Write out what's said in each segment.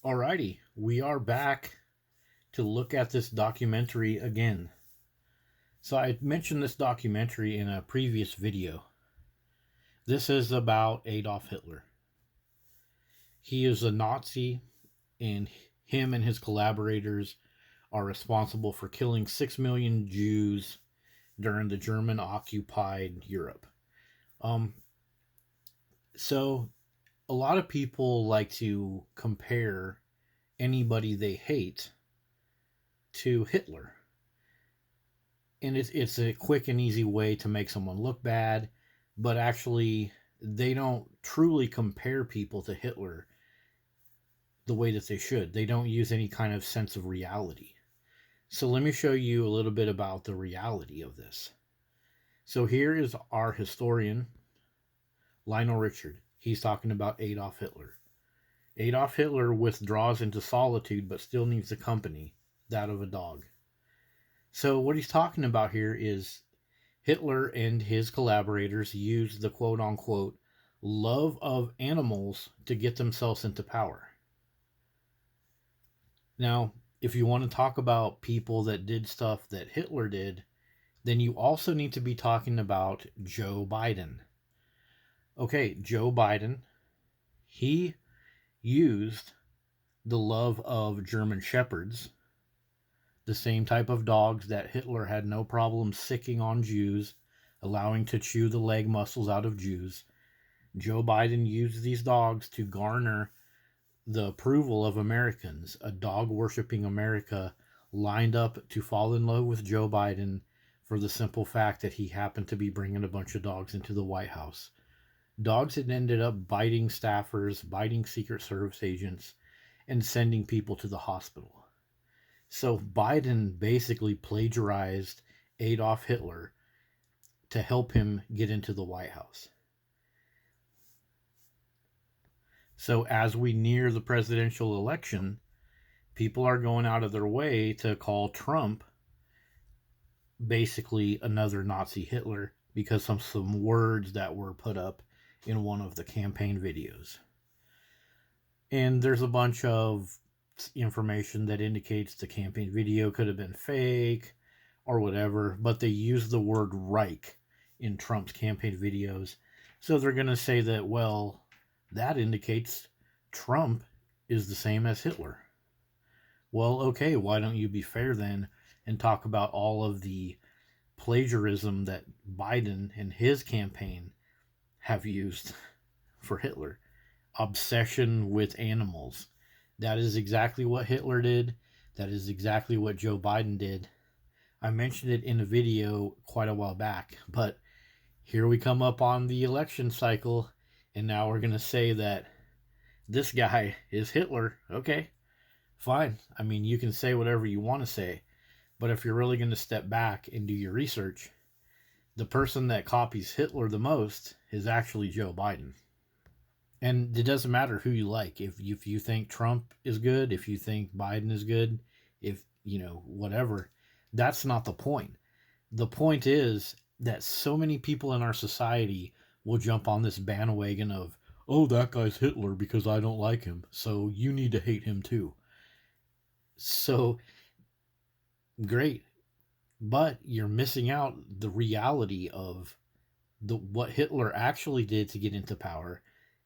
Alrighty, we are back to look at this documentary again. So I mentioned this documentary in a previous video. This is about Adolf Hitler. He is a Nazi, and him and his collaborators are responsible for killing 6 million Jews during the German occupied Europe. Um, so a lot of people like to compare anybody they hate to Hitler. And it's a quick and easy way to make someone look bad, but actually they don't truly compare people to Hitler the way that they should. They don't use any kind of sense of reality. So let me show you a little bit about the reality of this. So here is our historian, Lionel Richard. He's talking about Adolf Hitler. Adolf Hitler withdraws into solitude but still needs the company, that of a dog. So what he's talking about here is Hitler and his collaborators used the quote unquote love of animals to get themselves into power. Now, if you want to talk about people that did stuff that Hitler did, then you also need to be talking about Joe Biden. Okay, Joe Biden, he used the love of German Shepherds, the same type of dogs that Hitler had no problem sicking on Jews, allowing to chew the leg muscles out of Jews. Joe Biden used these dogs to garner the approval of Americans. A dog worshiping America lined up to fall in love with Joe Biden for the simple fact that he happened to be bringing a bunch of dogs into the White House. Dogs had ended up biting staffers, biting Secret Service agents, and sending people to the hospital. So Biden basically plagiarized Adolf Hitler to help him get into the White House. So as we near the presidential election, people are going out of their way to call Trump basically another Nazi Hitler because of some words that were put up in one of the campaign videos. And there's a bunch of information that indicates the campaign video could have been fake or whatever, but they use the word Reich in Trump's campaign videos. So they're going to say that, well, that indicates Trump is the same as Hitler. Well, okay, why don't you be fair then and talk about all of the plagiarism that Biden and his campaign have used for Hitler? Obsession with animals. That is exactly what Hitler did. That is exactly what Joe Biden did. I mentioned it in a video quite a while back, but here we come up on the election cycle, and now we're going to say that this guy is Hitler. Okay, fine. I mean, you can say whatever you want to say, but if you're really going to step back and do your research, the person that copies Hitler the most is actually Joe Biden. And it doesn't matter who you like. If you think Trump is good, if you think Biden is good, if, whatever, that's not the point. The point is that so many people in our society will jump on this bandwagon of, oh, that guy's Hitler because I don't like him, so you need to hate him too. So, great. But you're missing out the reality of what Hitler actually did to get into power.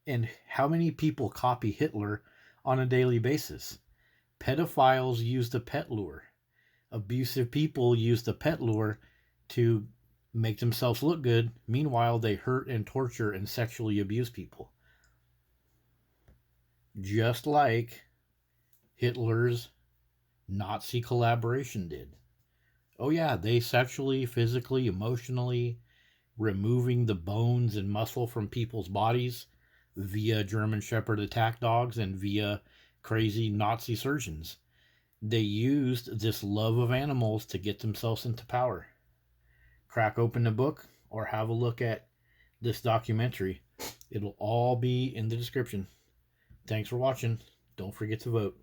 And how many people copy Hitler on a daily basis? Pedophiles use the pet lure. Abusive people use the pet lure to make themselves look good. Meanwhile, they hurt and torture and sexually abuse people. Just like Hitler's Nazi collaboration did. Oh yeah, they sexually, physically, emotionally removing the bones and muscle from people's bodies via German Shepherd attack dogs and via crazy Nazi surgeons. They used this love of animals to get themselves into power. Crack open the book or have a look at this documentary. It'll all be in the description. Thanks for watching. Don't forget to vote.